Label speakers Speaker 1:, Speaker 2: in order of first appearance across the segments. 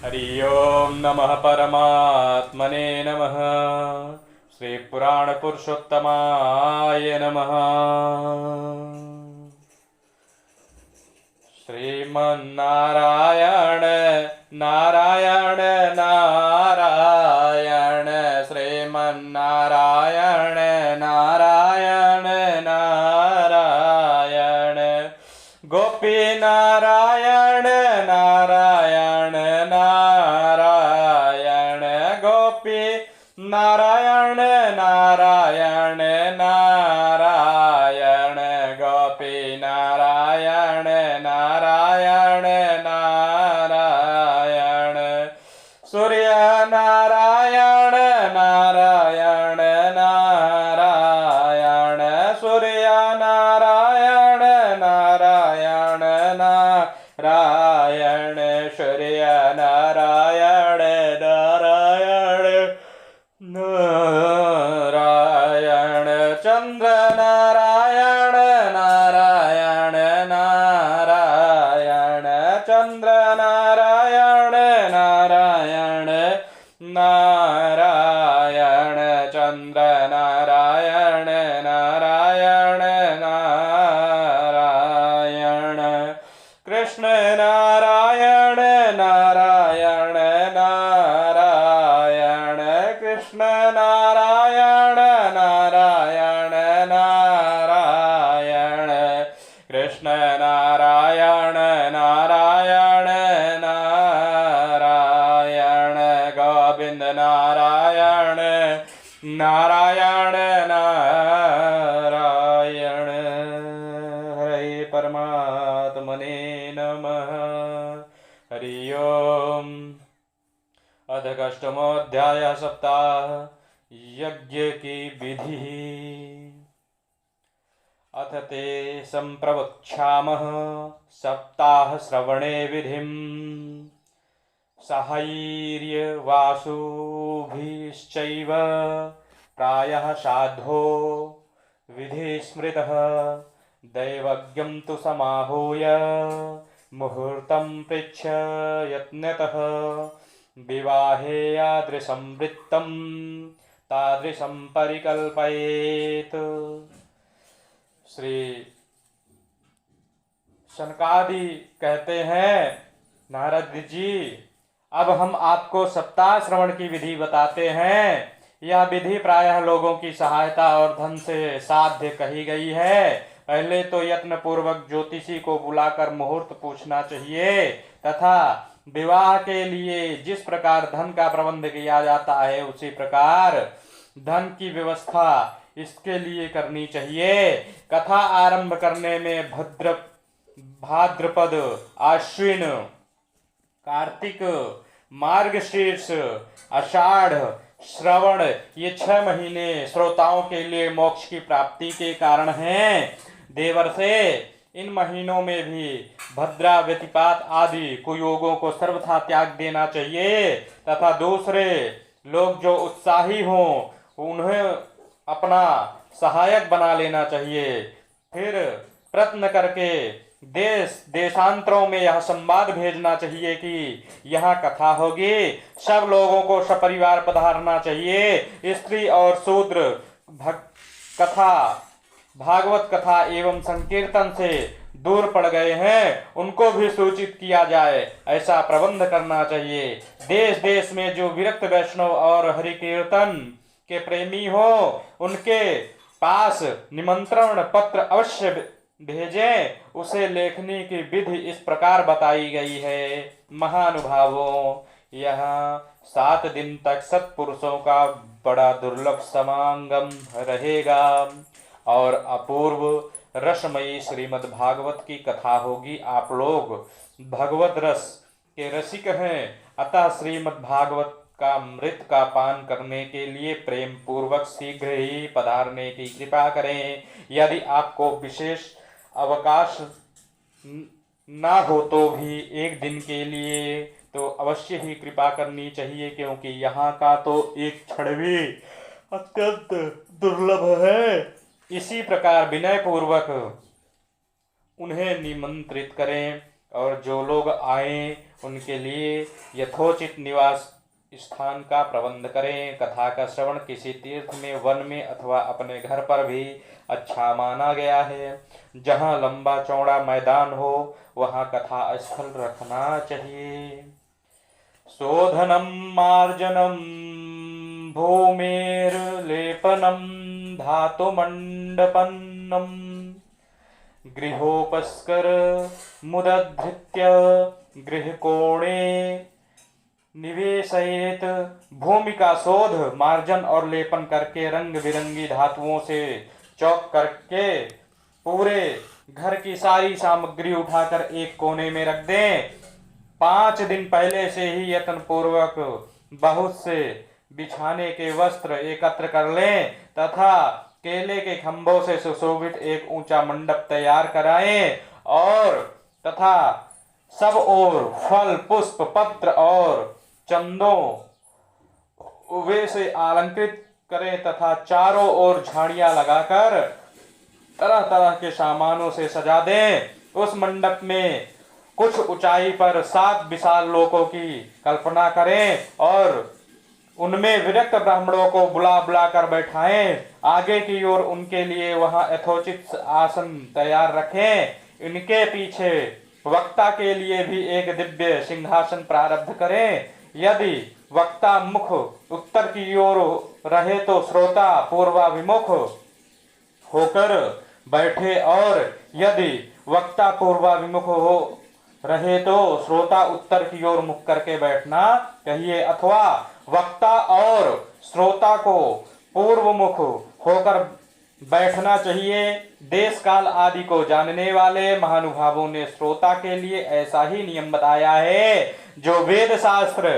Speaker 1: हरि ओम नमः परमात्मने नमः। श्री पुराण पुरुषोत्तमाय नमः। श्रीमन्नारायण नारायण नारायण श्रीमन्नारायण नारायण नारायण गोपी नारायण नारायण नारायण गोपी नारायण नारायण नारायण गोपी नारायण नारायण नारायण सूर्य नारायण नारायण नारायण सूर्य नारायण नारायण नारायण सूर्य नारायण नारायण नारायण चंद्र नारायण नारायण नारायण चंद्र नारायण नारायण नारायण चंद्र नारायण नारायण नारायण कृष्ण नारायण नारायण नारायण कृष्ण नारायण नारायण नारायण कृष्ण नारायण नारायण नारायण गोविंद नारायण नारायण नारायण हरे परमात्मने नमः। हरि ओम। अथ अष्टमोऽध्याय सप्ताह यज्ञ की विधि। अथ ते संप्रवक्ष्यामः सप्ताह श्रवणे विधिं साहैर्यवासुभिश्चैव प्रायः साधो विधि स्मृतः दैवज्ञं तु समाहूय मुहूर्तं पृच्छ यत्नतः विवाहे यादृशं वृत्तं तादृशं परिकल्पयेत्। श्री शनकादि कहते हैं, नारद जी अब हम आपको सप्ताह श्रवण की विधि बताते हैं। यह विधि प्रायः लोगों की सहायता और धन से साध्य कही गई है। पहले तो यत्न पूर्वक ज्योतिषी को बुलाकर मुहूर्त पूछना चाहिए तथा विवाह के लिए जिस प्रकार धन का प्रबंध किया जाता है उसी प्रकार धन की व्यवस्था इसके लिए करनी चाहिए। कथा आरंभ करने में भाद्रपद, आश्विन, कार्तिक, मार्गशीर्ष, आषाढ़, श्रवण ये 6 महीने श्रोताओं के लिए मोक्ष की प्राप्ति के कारण हैं। देवर्षे इन महीनों में भी भद्रा, व्यतिपात आदि कुयोगों को सर्वथा त्याग देना चाहिए तथा दूसरे लोग जो उत्साही हों उन्हें अपना सहायक बना लेना चाहिए। फिर प्रयत्न करके देश देशांतरों में यह संवाद भेजना चाहिए कि यहाँ कथा होगी, सब लोगों को सपरिवार पधारना चाहिए। स्त्री और शूद्र भागवत कथा एवं संकीर्तन से दूर पड़ गए हैं, उनको भी सूचित किया जाए, ऐसा प्रबंध करना चाहिए। देश देश में जो विरक्त वैष्णव और हरि कीर्तन के प्रेमी हो उनके पास निमंत्रण पत्र अवश्य भेजें। उसे लेखनी की विधि इस प्रकार बताई गई है। महानुभावों, यहाँ 7 दिन तक सत्पुरुषों का बड़ा दुर्लभ समागम रहेगा और अपूर्व रसमयी श्रीमद् भागवत की कथा होगी। आप लोग भगवत रस के रसिक हैं, अतः श्रीमद् भागवत का मृत का पान करने के लिए प्रेम पूर्वक शीघ्र ही पधारने की कृपा करें। यदि आपको विशेष अवकाश ना हो तो भी एक दिन के लिए तो अवश्य ही कृपा करनी चाहिए, क्योंकि यहाँ का तो एक क्षण भी अत्यंत दुर्लभ है। इसी प्रकार विनय पूर्वक उन्हें निमंत्रित करें। और जो लोग आए उनके लिए यथोचित निवास स्थान का प्रबंध करें। कथा का श्रवण किसी तीर्थ में, वन में अथवा अपने घर पर भी अच्छा माना गया है। जहाँ लंबा चौड़ा मैदान हो वहाँ कथा स्थल रखना चाहिए। शोधनम मार्जनम भूमिर्लेपनम धातुमण्डपन्नम गृहोपस्कर मुदधृत्य गृहकोणे निवेशयेत। भूमि का शोध, मार्जन और लेपन करके रंग बिरंगी धातुओं से चौक करके पूरे घर की सारी सामग्री उठाकर एक कोने में रख दें। 5 दिन पहले से ही यत्न पूर्वक बहुत से बिछाने के वस्त्र एकत्र कर लें तथा केले के खंभों से सुशोभित एक ऊंचा मंडप तैयार कराएं और तथा सब ओर फल, पुष्प, पत्र और चंदों वे से अलंकृत करें तथा चारों ओर झाड़ियां लगाकर तरह तरह के सामानों से सजा दें। उस मंडप में कुछ ऊंचाई पर 7 विशाल लोकों की कल्पना करें और उनमें विरक्त ब्राह्मणों को बुला बुला कर बैठाएं। आगे की ओर उनके लिए वहां यथोचित आसन तैयार रखें। इनके पीछे वक्ता के लिए भी एक दिव्य सिंहासन प्रारब्ध करें। यदि वक्ता मुख उत्तर की ओर रहे तो श्रोता पूर्वाभिमुख होकर बैठे और यदि वक्ता पूर्वाभिमुख हो रहे तो श्रोता उत्तर की ओर मुख करके बैठना चाहिए अथवा वक्ता और श्रोता को पूर्वमुख होकर बैठना चाहिए। देश काल आदि को जानने वाले महानुभावों ने श्रोता के लिए ऐसा ही नियम बताया है। जो वेद शास्त्र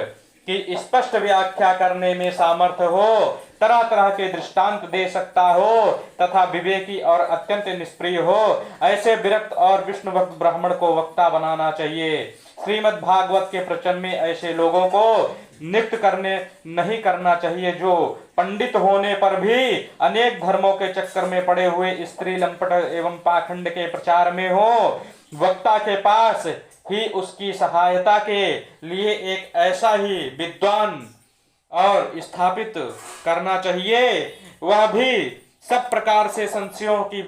Speaker 1: की स्पष्ट व्याख्या करने में सामर्थ्य हो, तरह तरह के दृष्टांत दे सकता हो तथा विवेकी और अत्यंत निष्प्रिय हो, ऐसे विरक्त और विष्णु भक्त ब्राह्मण को वक्ता बनाना चाहिए। श्रीमद् भागवत के प्रवचन में ऐसे लोगों को नियुक्त करने नहीं करना चाहिए जो पंडित होने पर भी अनेक धर्मों के चक्कर में पड़े हुए स्त्री लंपट एवं पाखंड के प्रचार में हो। वक्ता के पास ही उसकी सहायता के लिए एक ऐसा ही विद्वान और स्थापित करना चाहिए, वह भी सब प्रकार से संशयों की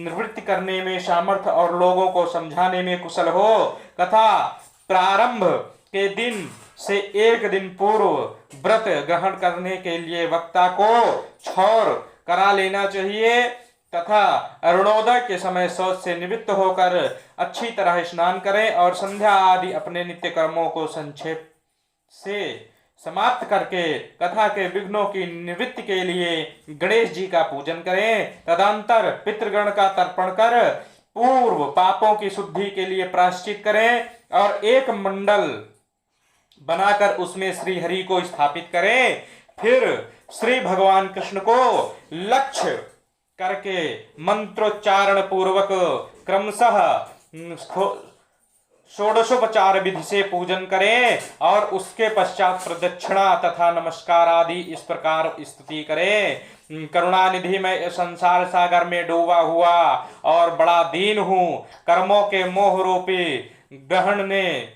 Speaker 1: निवृत्ति करने में सामर्थ्य और लोगों को समझाने में कुशल हो। कथा प्रारंभ के दिन से एक दिन पूर्व व्रत ग्रहण करने के लिए वक्ता को क्षौर करा लेना चाहिए तथा अरुणोदय के समय शौच से निवृत्त होकर अच्छी तरह स्नान करें और संध्या आदि अपने नित्य कर्मों को संक्षेप से समाप्त करके कथा के विघ्नों की निवृत्ति के लिए गणेश जी का पूजन करें। तदंतर पितृगण का तर्पण कर पूर्व पापों की शुद्धि के लिए प्रायश्चित करें और एक मंडल बनाकर उसमें श्री हरि को स्थापित करें। फिर श्री भगवान कृष्ण को लक्ष्य करके मंत्रोच्चारण पूर्वक क्रमशः षोडशोपचार विधि से पूजन करें और उसके पश्चात प्रदक्षिणा तथा नमस्कार आदि इस प्रकार स्तुति करें। करुणानिधि मैं संसार सागर में डूबा हुआ और बड़ा दीन हूँ। कर्मों के मोह रूपी ग्रहण ने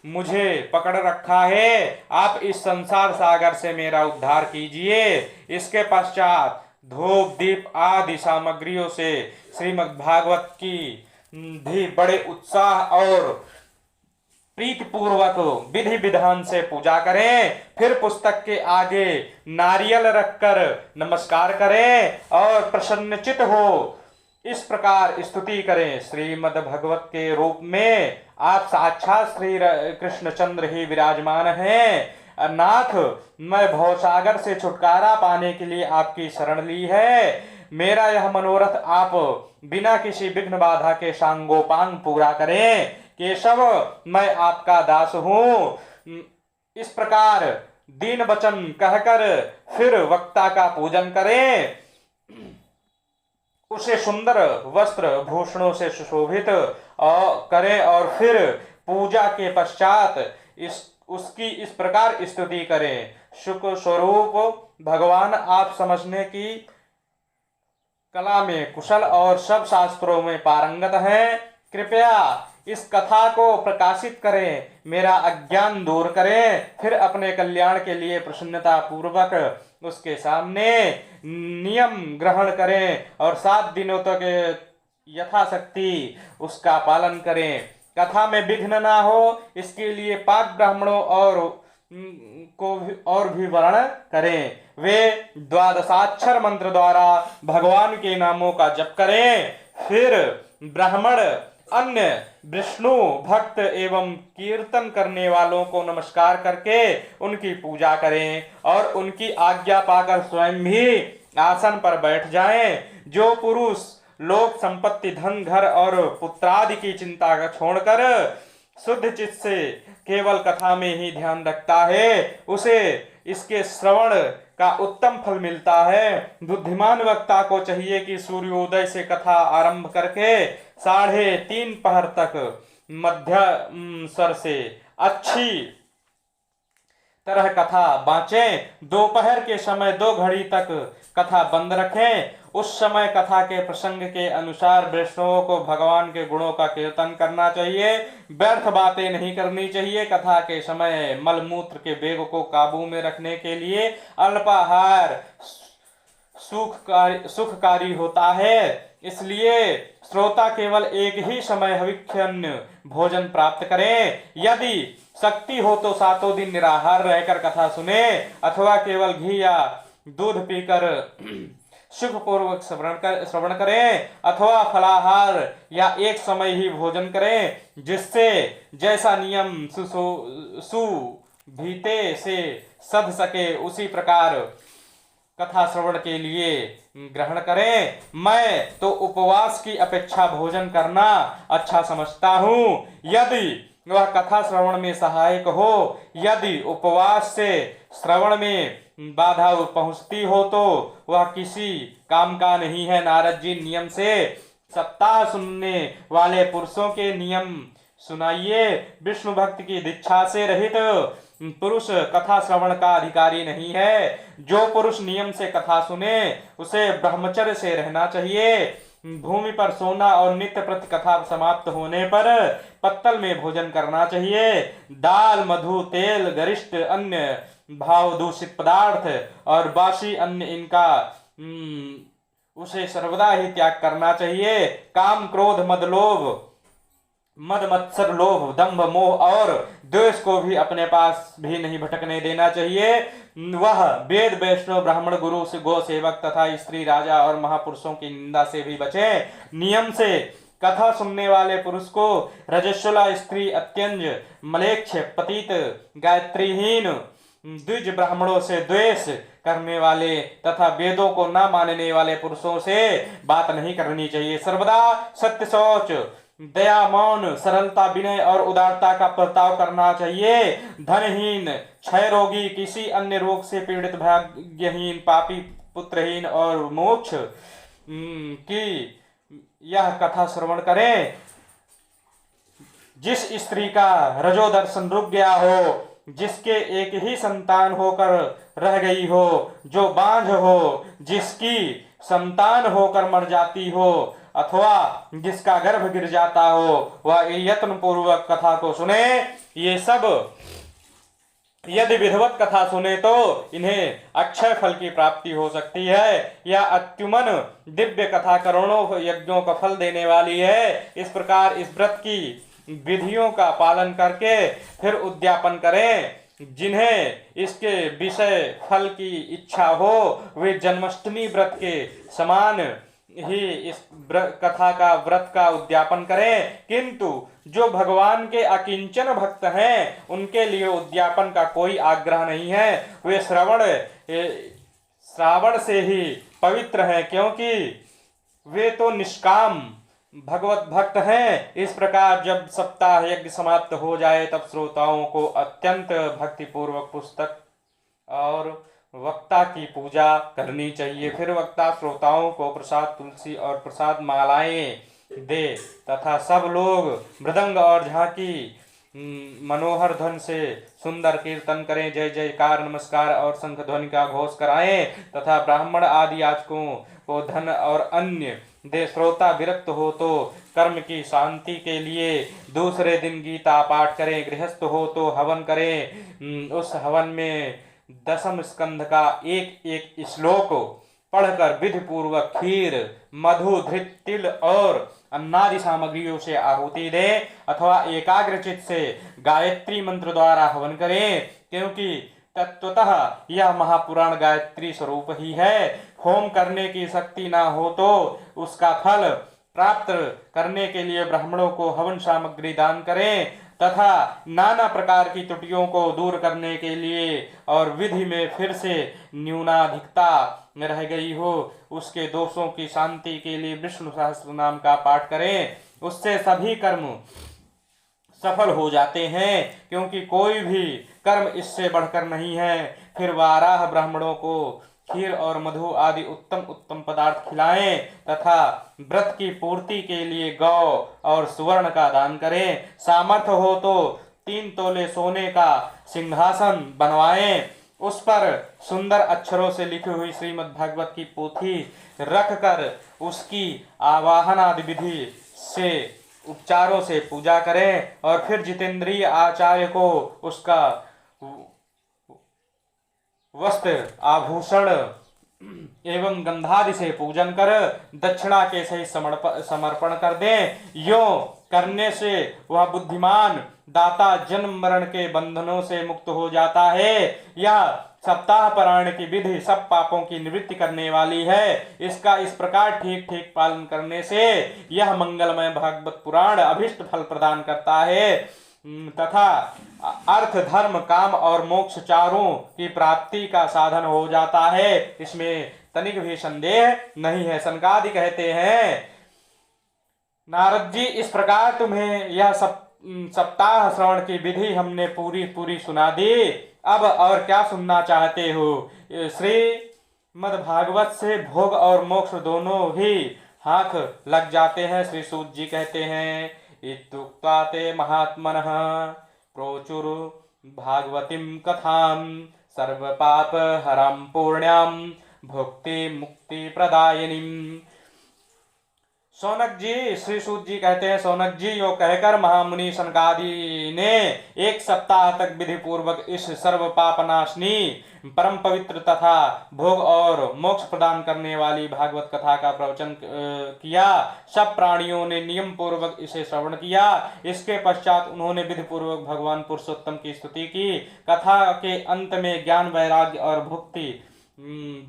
Speaker 1: मुझे पकड़ रखा है। आप इस संसार सागर से मेरा उद्धार कीजिए। इसके पश्चात धूप दीप आदि सामग्रियों से श्रीमद् भागवत की भी बड़े उत्साह और प्रीति पूर्वक विधि विधान से पूजा करें। फिर पुस्तक के आगे नारियल रखकर नमस्कार करें और प्रसन्नचित हो इस प्रकार स्तुति करें। श्रीमद् भगवत के रूप में आप साक्षात श्री कृष्णचंद्र ही विराजमान हैं। नाथ, मैं भवसागर से छुटकारा पाने के लिए आपकी शरण ली है। मेरा यह मनोरथ आप बिना किसी विघ्न बाधा के सांगोपांग पूरा करें। केशव, मैं आपका दास हूँ। इस प्रकार दीन वचन कहकर फिर वक्ता का पूजन करें। उसे सुंदर वस्त्र भूषणों से सुशोभित करें और फिर पूजा के पश्चात उसकी इस प्रकार स्तुति करें। सुख स्वरूप भगवान, आप समझने की कला में कुशल और सब शास्त्रों में पारंगत हैं। कृपया इस कथा को प्रकाशित करें, मेरा अज्ञान दूर करें, फिर अपने कल्याण के लिए प्रसन्नता पूर्वक उसके सामने नियम ग्रहण करें और 7 दिनों तक यथाशक्ति उसका पालन करें। कथा में विघ्न ना हो, इसके लिए पाक ब्राह्मणों और भी वर्णन करें। वे 12 मंत्र द्वारा भगवान के नामों का जप करें। फिर ब्राह्मण अन्य विष्णु भक्त एवं कीर्तन करने वालों को नमस्कार करके उनकी पूजा करें और उनकी आज्ञा पाकर स्वयं भी आसन पर बैठ जाएं। जो पुरुष लोक संपत्ति, धन, घर और पुत्रादि की चिंता का छोड़कर शुद्ध चित्त से केवल कथा में ही ध्यान रखता है, उसे इसके श्रवण का उत्तम फल मिलता है। बुद्धिमान वक्ता को चाहिए कि सूर्योदय से कथा आरंभ करके 3:30 पहर तक मध्य स्वर से अच्छी तरह कथा बाँचें। दोपहर के समय 2 घड़ी तक कथा बंद रखें। उस समय कथा के प्रसंग के अनुसार वैष्णवों को भगवान के गुणों का कीर्तन करना चाहिए। व्यर्थ बातें नहीं करनी चाहिए। कथा के समय मलमूत्र के वेग को काबू में रखने के लिए अल्पाहार सुखकारी होता है, इसलिए श्रोता केवल एक ही समय हविष्यन्न भोजन प्राप्त करें। यदि शक्ति हो तो 7 दिन निराहार रहकर कथा सुने अथवा केवल घी या दूध पीकर सुखपूर्वक श्रवण करें अथवा फलाहार या एक समय ही भोजन करें, जिससे जैसा नियम सुभीते से सध सके उसी प्रकार कथा श्रवण के लिए ग्रहण करें। मैं तो उपवास की अपेक्षा भोजन करना अच्छा समझता हूँ, यदि वह कथा श्रवण में सहायक हो। यदि उपवास से श्रवण में बाधा पहुंचती हो तो वह किसी काम का नहीं है। नारद जी नियम से सप्ताह सुनने वाले पुरुषों के नियम सुनाइए। विष्णु भक्त की दीक्षा से रहित पुरुष कथा श्रवण का अधिकारी नहीं है। जो पुरुष नियम से कथा सुने उसे ब्रह्मचर्य से रहना चाहिए। भूमि पर सोना और नित्य प्रति कथा समाप्त होने पर पत्तल में भोजन करना चाहिए। दाल, मधु, तेल, गरिष्ठ अन्य, भाव दूषित पदार्थ और बासी अन्य इनका उसे सर्वदा ही त्याग करना चाहिए। काम, क्रोध, मद मत्सर, लोभ, दंभ, मोह और द्वेष को भी अपने पास भी नहीं भटकने देना चाहिए। वह वेद, वैष्णव, ब्राह्मण, गुरु, गो सेवक तथा स्त्री, राजा और महापुरुषों की निंदा से भी बचे। नियम से कथा सुनने वाले पुरुष को रजस्वला स्त्री, अत्यंज, मलेच्छ, पतित, गायत्रीहीन, द्विज ब्राह्मणों से द्वेष करने वाले तथा वेदों को न मानने वाले पुरुषों से बात नहीं करनी चाहिए। सर्वदा सत्य, शौच, दया, मौन, सरलता, विनय और उदारता का बर्ताव करना चाहिए। धनहीन, क्षय रोगी, किसी अन्य रोग से पीड़ित, भाग्यहीन, पापी, पुत्रहीन और मोक्ष की यह कथा श्रवण करें। जिस स्त्री का रजो दर्शन रुक गया हो, जिसके एक ही संतान होकर रह गई हो, जो बांझ हो, जिसकी संतान होकर मर जाती हो अथवा जिसका गर्भ गिर जाता हो, वह यत्न पूर्वक कथा को सुने। ये सब यदि विधिवत कथा सुने तो इन्हें अक्षय फल की प्राप्ति हो सकती है। यह अत्युमन दिव्य कथा करोड़ों यज्ञों का फल देने वाली है। इस प्रकार इस व्रत की विधियों का पालन करके फिर उद्यापन करें। जिन्हें इसके विषय फल की इच्छा हो वे जन्माष्टमी व्रत के समान ही इस कथा का व्रत का उद्यापन करें। किंतु जो भगवान के अकिंचन भक्त हैं उनके लिए उद्यापन का कोई आग्रह नहीं है। वे श्रावण से ही पवित्र हैं, क्योंकि वे तो निष्काम भगवत भक्त हैं। इस प्रकार जब सप्ताह यज्ञ समाप्त हो जाए तब श्रोताओं को अत्यंत भक्तिपूर्वक पुस्तक और वक्ता की पूजा करनी चाहिए। फिर वक्ता श्रोताओं को प्रसाद तुलसी और प्रसाद मालाएं दे तथा सब लोग मृदंग और झांकी मनोहर ध्वन से सुंदर कीर्तन करें, जय जयकार नमस्कार और शंख ध्वनि का घोष कराएं तथा ब्राह्मण आदि याचकों को धन और अन्य दे। श्रोता विरक्त हो तो कर्म की शांति के लिए दूसरे दिन गीता पाठ करें। गृहस्थ हो तो हवन करें। उस हवन में दशम स्कंध का एक एक श्लोक पढ़कर विधि पूर्वक खीर, मधु, घृत, तिल और अन्नादि सामग्रियों से आहुति दें अथवा एकाग्रचित से गायत्री मंत्र द्वारा हवन करें, क्योंकि तत्वतः यह महापुराण गायत्री स्वरूप ही है। होम करने की शक्ति ना हो तो उसका फल प्राप्त करने के लिए ब्राह्मणों को हवन सामग्री दान करें तथा नाना प्रकार की त्रुटियों को दूर करने के लिए और विधि में फिर से न्यूनाधिकता रह गई हो उसके दोषों की शांति के लिए विष्णु सहस्त्र नाम का पाठ करें। उससे सभी कर्म सफल हो जाते हैं, क्योंकि कोई भी कर्म इससे बढ़कर नहीं है। फिर वाराह ब्राह्मणों को खीर और मधु आदि उत्तम उत्तम पदार्थ खिलाएं तथा व्रत की पूर्ति के लिए गौ और सुवर्ण का दान करें। सामर्थ्य हो तो 3 तोले सोने का सिंहासन बनवाएं, उस पर सुंदर अक्षरों से लिखी हुई श्रीमद् भागवत की पोथी रखकर उसकी आवाहन आदि विधि से उपचारों से पूजा करें और फिर जितेंद्रिय आचार्य को उसका वस्त्र आभूषण एवं गंधादि से पूजन कर दक्षिणा के सही समर्पण कर दें। यों करने से वह बुद्धिमान दाता जन्म मरण के बंधनों से मुक्त हो जाता है। यह सप्ताह पारायण की विधि सब पापों की निवृत्ति करने वाली है। इसका इस प्रकार ठीक ठीक पालन करने से यह मंगलमय भागवत पुराण अभिष्ट फल प्रदान करता है तथा अर्थ, धर्म, काम और मोक्ष चारों की प्राप्ति का साधन हो जाता है। इसमें तनिक भी संदेह नहीं है। सनकादि कहते हैं, नारद जी, इस प्रकार तुम्हें यह सप्ताह श्रवण की विधि हमने पूरी पूरी सुना दी। अब और क्या सुनना चाहते हो? श्रीमद् भागवत से भोग और मोक्ष दोनों ही हाथ लग जाते हैं। श्री सूत जी कहते हैं, इत्युक्ता ते महात्मनः प्रोचुर भागवतीं कथां सर्व पाप हरां पूर्ण्यां भुक्ति मुक्ति प्रदायिनीं। सौनक जी, श्री सूत जी कहते हैं, सौनक जी, यो कहकर महामुनि सनकादि ने 1 सप्ताह तक विधि पूर्वक इस सर्व पापनाशनी परम पवित्र तथा भोग और मोक्ष प्रदान करने वाली भागवत कथा का प्रवचन किया। सब प्राणियों ने नियम पूर्वक इसे श्रवण किया। इसके पश्चात उन्होंने विधि पूर्वक भगवान पुरुषोत्तम की स्तुति की। कथा के अंत में ज्ञान, वैराग्य और भक्ति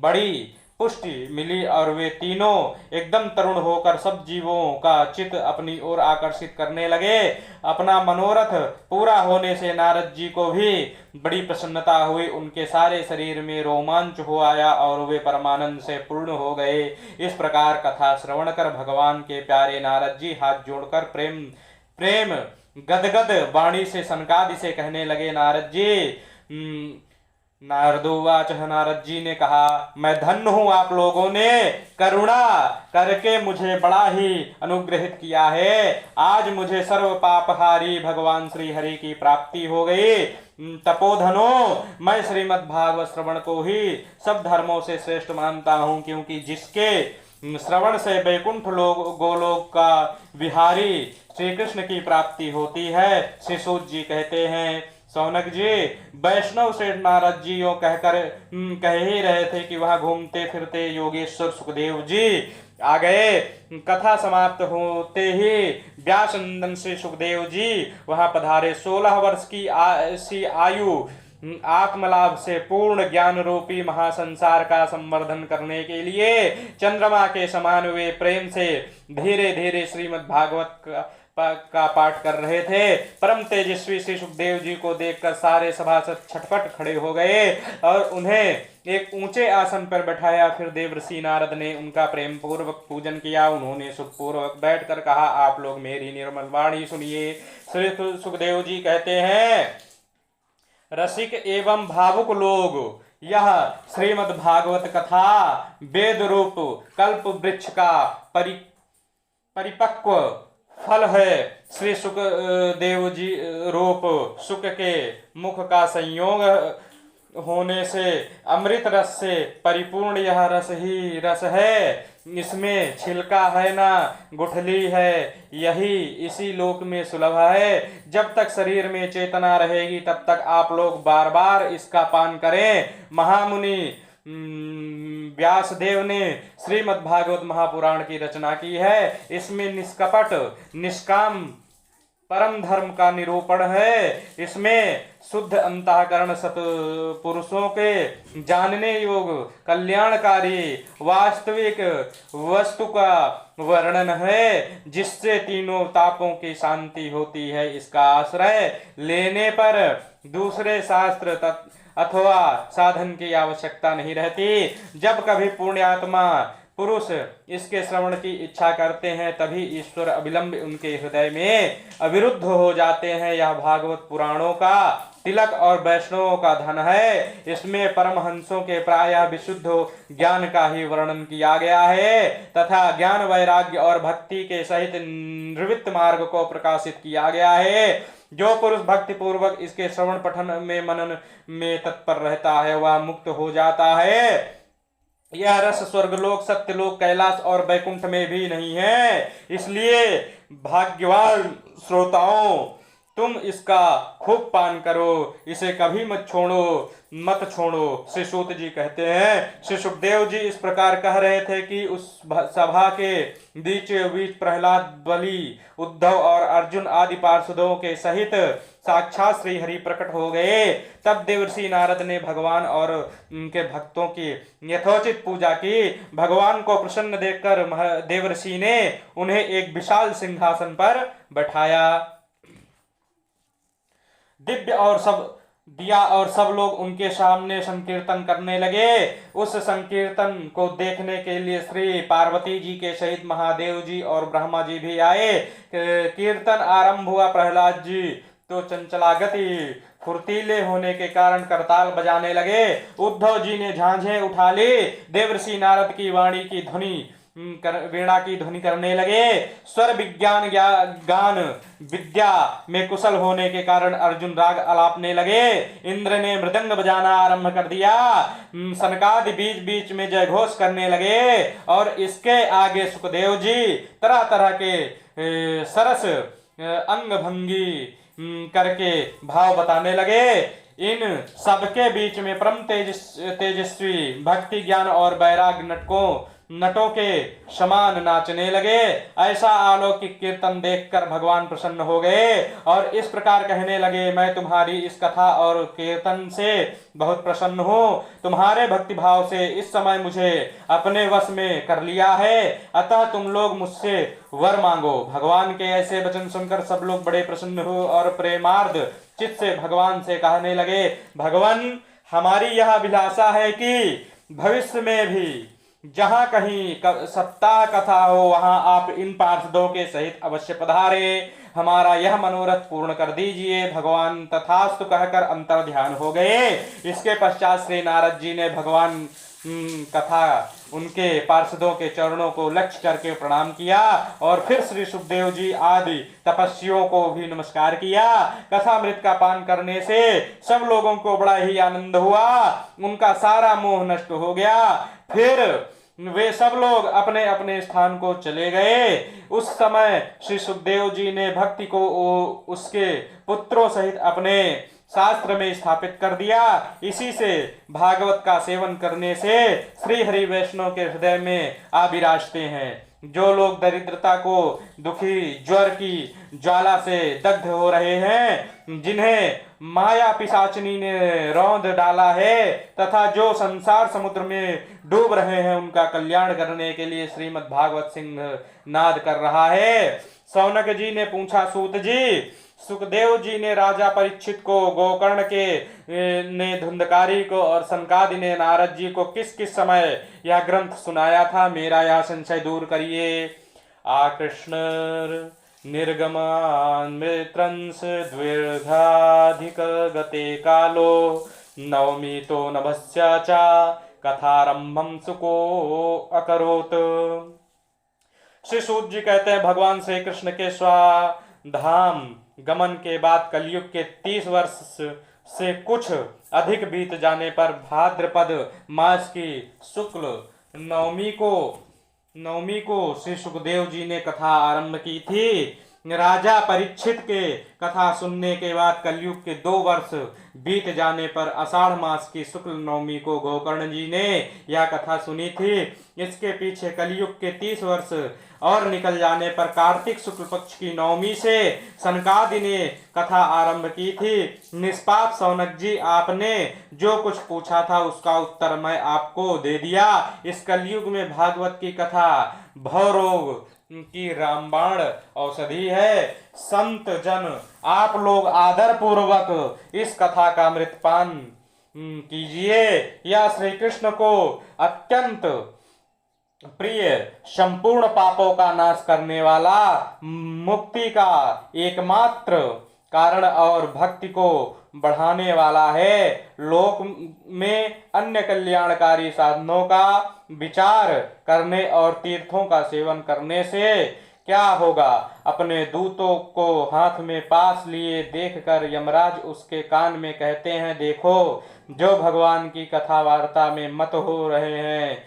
Speaker 1: बड़ी पुष्टि मिली और वे तीनों एकदम तरुण होकर सब जीवों का चित्त अपनी ओर आकर्षित करने लगे। अपना मनोरथ पूरा होने से नारद जी को भी बड़ी प्रसन्नता हुई। उनके सारे शरीर में रोमांच हो आया और वे परमानंद से पूर्ण हो गए। इस प्रकार कथा श्रवण कर भगवान के प्यारे नारद जी हाथ जोड़कर प्रेम गदगद वाणी से सनकादि से कहने लगे, नारद जी। नारदोवाच, नारद जी ने कहा, मैं धन्य हूँ, आप लोगों ने करुणा करके मुझे बड़ा ही अनुग्रहित किया है। आज मुझे सर्व पापहारी भगवान श्री हरि की प्राप्ति हो गई। तपोधनो, मैं श्रीमद् भागवत श्रवण को ही सब धर्मों से श्रेष्ठ मानता हूँ, क्योंकि जिसके श्रवण से वैकुंठ गोलोक का विहारी श्री कृष्ण की प्राप्ति होती है। श्री सूत जी कहते हैं, सौनक जी, वैष्णव श्रेष्ठ नारद जी यो कहकर कह ही रहे थे कि वह घूमते फिरते योगेश्वर सुखदेव जी आ गए। कथा समाप्त होते ही व्यासनंदन श्री सुखदेव जी वहां पधारे। 16 वर्ष की आयु आत्मलाभ से पूर्ण ज्ञान रूपी महासंसार का संवर्धन करने के लिए चंद्रमा के समान वे प्रेम से धीरे धीरे श्रीमद् भागवत का पाठ कर रहे थे। परम तेजस्वी श्री सुखदेव जी को देखकर सारे सभासद छटपट खड़े हो गए और उन्हें एक ऊंचे आसन पर बैठाया। फिर देवर्षि नारद ने उनका प्रेम पूर्वक पूजन किया। उन्होंने सुखपूर्वक बैठकर कहा, आप लोग मेरी निर्मल वाणी सुनिए। श्री सुखदेव जी कहते हैं, रसिक एवं भावुक लोग, यह श्रीमद् भागवत कथा वेद रूप कल्प वृक्ष का परिपक्व फल है श्री सुख देव जी रूप सुख के मुख का संयोग होने से अमृत रस से परिपूर्ण यह रस ही रस है। इसमें छिलका है ना गुठली है, यही इसी लोक में सुलभ है। जब तक शरीर में चेतना रहेगी तब तक आप लोग बार बार इसका पान करें। महामुनि व्यासदेव ने श्रीमद् भागवत महापुराण की रचना की है। इसमें निष्कपट निष्काम परम धर्म का निरूपण है। इसमें शुद्ध अंतःकरण सत्पुरुषों के जानने योग्य कल्याणकारी वास्तविक वस्तु का वर्णन है, जिससे तीनों तापों की शांति होती है। इसका आश्रय लेने पर दूसरे शास्त्र अथवा साधन की आवश्यकता नहीं रहती। जब कभी पुण्यात्मा पुरुष इसके श्रवण की इच्छा करते हैं तभी ईश्वर अविलंब उनके हृदय में अविरुद्ध हो जाते हैं। यह भागवत पुराणों का तिलक और वैष्णवों का धन है। इसमें परमहंसों के प्रायः विशुद्ध ज्ञान का ही वर्णन किया गया है तथा ज्ञान वैराग्य और भक्ति के सहित निवृत्त मार्ग को प्रकाशित किया गया है। जो पुरुष भक्ति पूर्वक इसके श्रवण पठन में मनन में तत्पर रहता है वह मुक्त हो जाता है। यह रस स्वर्गलोक सत्यलोक कैलाश और वैकुंठ में भी नहीं है। इसलिए भाग्यवान श्रोताओं, तुम इसका खूब पान करो, इसे कभी मत छोड़ो। श्री सूत जी कहते हैं, श्री सुखदेव जी इस प्रकार कह रहे थे कि उस सभा के बीच प्रहलाद, बलि, उद्धव और अर्जुन आदि पार्षदों के सहित साक्षात श्री हरि प्रकट हो गए। तब देवर्षि नारद ने भगवान और उनके भक्तों की यथोचित पूजा की। भगवान को प्रसन्न देखकर देवर्षि ने उन्हें एक विशाल सिंहासन पर बैठाया। दिव्य और सब लोग उनके सामने संकीर्तन करने लगे। उस संकीर्तन को देखने के लिए श्री पार्वती जी के सहित महादेव जी और ब्रह्मा जी भी आए। कीर्तन आरंभ हुआ। प्रहलाद जी तो चंचलागति फुर्तीले होने के कारण करताल बजाने लगे। उद्धव जी ने झांझें उठा ली। देवर्षि नारद की वाणी की ध्वनि वीणा की ध्वनि करने लगे। स्वर विज्ञान गान विद्या में कुशल होने के कारण अर्जुन राग अलापने लगे। इंद्र ने मृदंग बजाना आरंभ कर दिया। सनकादि बीच बीच में जय घोष करने लगे और इसके आगे सुखदेव जी तरह तरह के सरस अंग भंगी करके भाव बताने लगे। इन सबके बीच में परम तेजस्वी भक्ति ज्ञान और वैराग नटों के समान नाचने लगे। ऐसा अलौकिक कीर्तन देखकर भगवान प्रसन्न हो गए और इस प्रकार कहने लगे, मैं तुम्हारी इस कथा और कीर्तन से बहुत प्रसन्न हूँ। तुम्हारे भक्ति भाव से इस समय मुझे अपने वश में कर लिया है, अतः तुम लोग मुझसे वर मांगो। भगवान के ऐसे वचन सुनकर सब लोग बड़े प्रसन्न हुए और प्रेमार्ध चित्त से भगवान से कहने लगे, भगवान, हमारी यह अभिलाषा है कि भविष्य में भी जहाँ कहीं सप्ताह कथा हो वहां आप इन पार्षदों के सहित अवश्य पधारे। हमारा यह मनोरथ पूर्ण कर दीजिए। भगवान तथास्तु कहकर अंतर ध्यान हो गए। इसके पश्चात श्री नारद जी ने भगवान कथा उनके पार्षदों के चरणों को लक्ष्य करके प्रणाम किया और फिर श्री सुखदेव जी आदि तपस्वियों को भी नमस्कार किया। कथामृत का पान करने से सब लोगों को बड़ा ही आनंद हुआ। उनका सारा मोह नष्ट हो गया। फिर वे सब लोग अपने अपने स्थान को चले गए। उस समय श्री सुखदेव जी ने भक्ति को उसके पुत्रों सहित अपने शास्त्र में स्थापित कर दिया। इसी से भागवत का सेवन करने से श्री हरि वैष्णव के हृदय में आ विराजते हैं। जो लोग दरिद्रता को दुखी ज्वर की ज्वाला से दग्ध हो रहे हैं, जिन्हें माया पिशाचिनी ने रौंद डाला है, तथा जो संसार समुद्र में डूब रहे हैं, उनका कल्याण करने के लिए श्रीमद् भागवत सिंह नाद कर रहा है। सौनक जी ने पूछा, सूत जी, सुखदेव जी ने राजा परीक्षित को, गोकर्ण के ने धुंधकारी को और सनकादि ने नारद जी को किस किस समय यह ग्रंथ सुनाया था, मेरा यह संशय दूर करिए। आकृष्ण निर्गमान्मृत्रंस द्विर्धाधिक गते कालो नवमी तो नभस्या चा कथारंभम सुको अकरोत। श्री सूत जी कहते हैं, भगवान श्री कृष्ण के स्वाधाम गमन के बाद कलयुग के 30 वर्ष से कुछ अधिक बीत जाने पर भाद्रपद मास की शुक्ल नवमी को श्री सुखदेव जी ने कथा आरंभ की थी। राजा परीक्षित के कथा सुनने के बाद कलयुग के 2 वर्ष बीत जाने पर आषाढ़ मास की शुक्ल नवमी को गोकर्ण जी ने यह कथा सुनी थी। इसके पीछे कलयुग के 30 वर्ष और निकल जाने पर कार्तिक शुक्ल पक्ष की नवमी से सनकादि ने कथा आरंभ की थी। निष्पाप सौनक जी, आपने जो कुछ पूछा था उसका उत्तर मैं आपको दे दिया। इस कलयुग में भागवत की कथा भवरोग की रामबाण औषधि है। संत जन, आप लोग आदर पूर्वक इस कथा का अमृतपान कीजिए। यह श्री कृष्ण को अत्यंत प्रिय, संपूर्ण पापों का नाश करने वाला, मुक्ति का एकमात्र कारण और भक्ति को बढ़ाने वाला है। लोक में अन्य कल्याणकारी साधनों का विचार करने और तीर्थों का सेवन करने से क्या होगा? अपने दूतों को हाथ में पास लिए देखकर यमराज उसके कान में कहते हैं, देखो, जो भगवान की कथा वार्ता में मत हो रहे हैं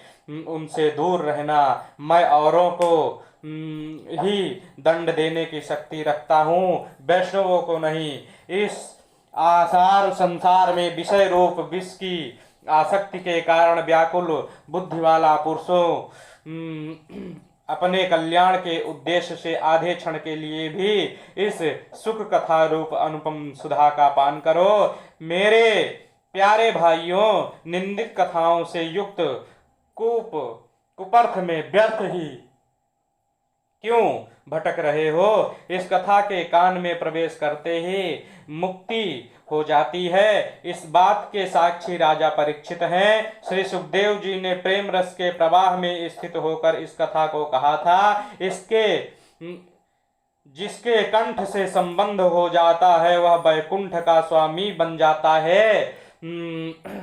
Speaker 1: उनसे दूर रहना। मैं औरों को ही दंड देने की शक्ति रखता हूँ, वैष्णवों को नहीं। इस आसार संसार में विषय रूप विष की आसक्ति के कारण व्याकुल बुद्धि वाला पुरुषों अपने कल्याण के उद्देश्य से आधे क्षण के लिए भी इस सुख कथा रूप अनुपम सुधा का पान करो। मेरे प्यारे भाइयों, निंदित कथाओं से युक्त कुपर्थ में व्यर्थ ही क्यों भटक रहे हो? इस कथा के कान में प्रवेश करते ही मुक्ति हो जाती है। इस बात के साक्षी राजा परीक्षित हैं। श्री सुखदेव जी ने प्रेम रस के प्रवाह में स्थित होकर इस कथा को कहा था। जिसके कंठ से संबंध हो जाता है वह वैकुंठ का स्वामी बन जाता है।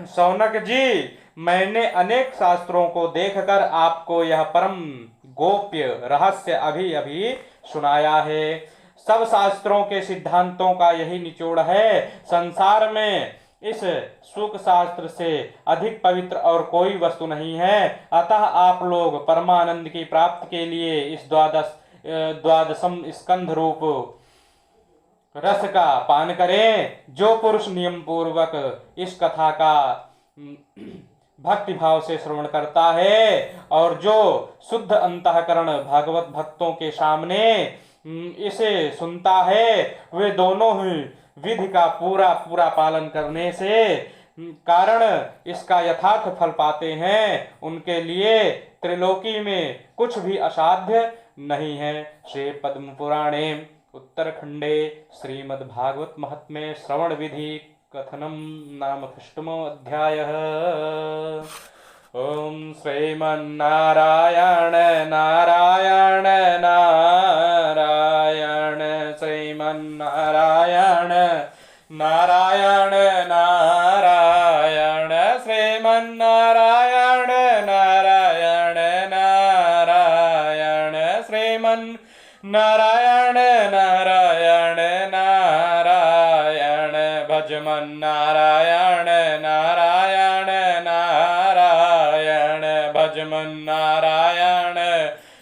Speaker 1: सौनक जी, मैंने अनेक शास्त्रों को देखकर आपको यह परम गोप्य रहस्य अभी अभी सुनाया है। सब शास्त्रों के सिद्धांतों का यही निचोड़ है। संसार में इस सुख शास्त्र से अधिक पवित्र और कोई वस्तु नहीं है। अतः आप लोग परमानंद की प्राप्ति के लिए इस द्वादशम स्कंध रूप रस का पान करें। जो पुरुष नियम पूर्वक इस कथा का भक्ति भाव से श्रवण करता है और जो शुद्ध अंतःकरण भागवत भक्तों के सामने इसे सुनता है, वे दोनों ही विधि का पूरा पालन करने से कारण इसका यथार्थ फल पाते हैं। उनके लिए त्रिलोकी में कुछ भी असाध्य नहीं है। श्री पद्म पुराणे उत्तरखंडे श्रीमद्भागवत महात्म्ये श्रवण विधि कथनम नाम 8मो अध्यायः। ओम श्रीमन्नारायण नारायण नारायण श्रीमन्नारायण नारायण नारायण श्रीमन्नारायण नारायण नारायण श्रीमन्नारायण नारायण नारायण भजमन्नारायण नारायण नारायण भजमन्नारायण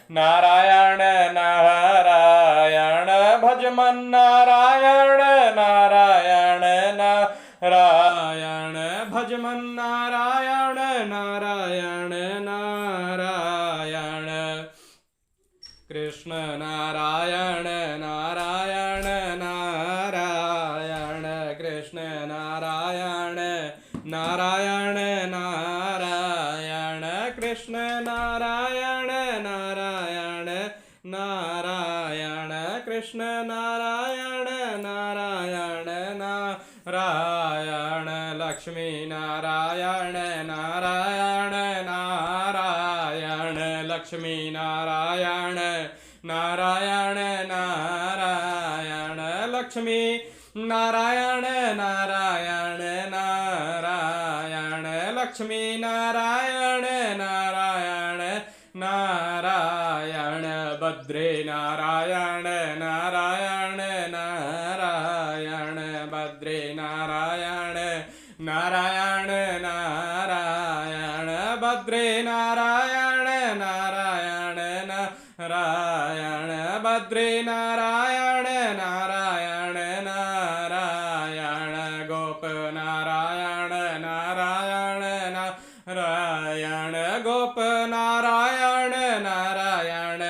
Speaker 1: नारायण नारायण भजमन्नारायण नारायण नारायण भजमन्नारायण नारायण नारायण कृष्ण नारायण नारायण नारायण कृष्ण नारायण नारायण नारायण कृष्ण नारायण नारायण नारायण कृष्ण नारायण नारायण नारायण लक्ष्मी नारायण नारायण नारायण लक्ष्मी नारायण नारायण नारायण लक्ष्मी नारायण नारायण नारायण लक्ष्मी नारायण नारायण नारायण भद्रे नारायण नारायण नारायण भद्रे नारायण नारायण नारायण भद्रे नारायण नारायण नारायण भद्रे नारायण नारायण नारायण गोप नारायण नारायण नारायण गोप नारायण नारायण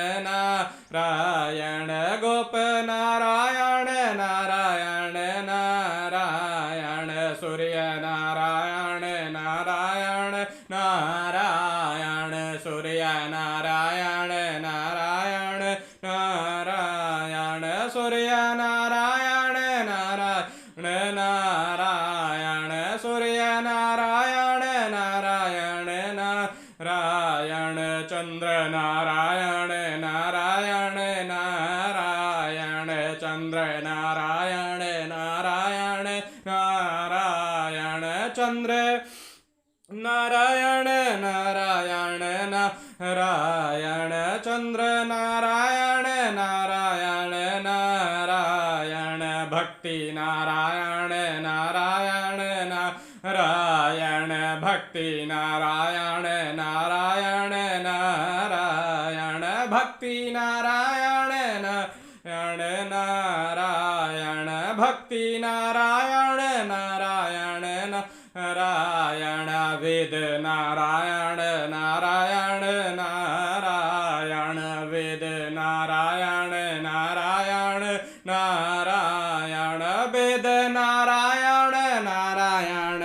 Speaker 1: नारायण गोप नारायण नारायण नारायण सूर्य नारायण नारायण नारायण सूर्य नारायण नारायण नारायण सूर्य नारायण नारायण नारायण सूर्य नारायण नारायण नारायण चंद्र नारायण नारायण नारायण चंद्र नारायण नारायण नारायण चंद्र नारायण नारायण नारायण चंद्र नारायण नारायण नारायण भक्ति नारायण नारायण नारायण भक्ति नारायण नारायण नारायण भक्ति नारायण नारायण नारायण भक्ति नारायण नारायण नारायण वेद नारायण नारायण नारायण वेद नारायण नारायण नारायण वेद नारायण नारायण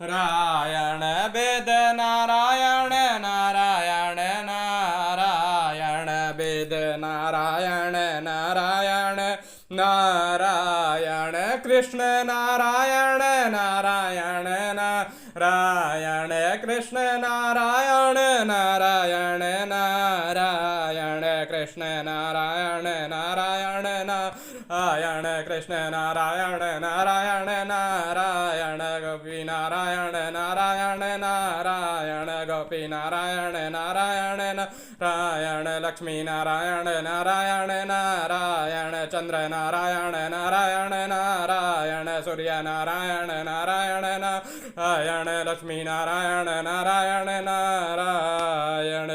Speaker 1: नारायण वेद नारायण नारायण नारायण वेद नारायण नारायण नारायण कृष्ण नारायण नारायण नारायण कृष्ण नारायण नारायण नारायण कृष्ण नारायण नारायण नारायण कृष्ण नारायण नारायण नारायण गोपी नारायण नारायण नारायण गोपी नारायण नारायण नारायण लक्ष्मी नारायण नारायण नारायण चंद्र नारायण नारायण नारायण सूर्य नारायण नारायण नारायण लक्ष्मी नारायण नारायण नारायण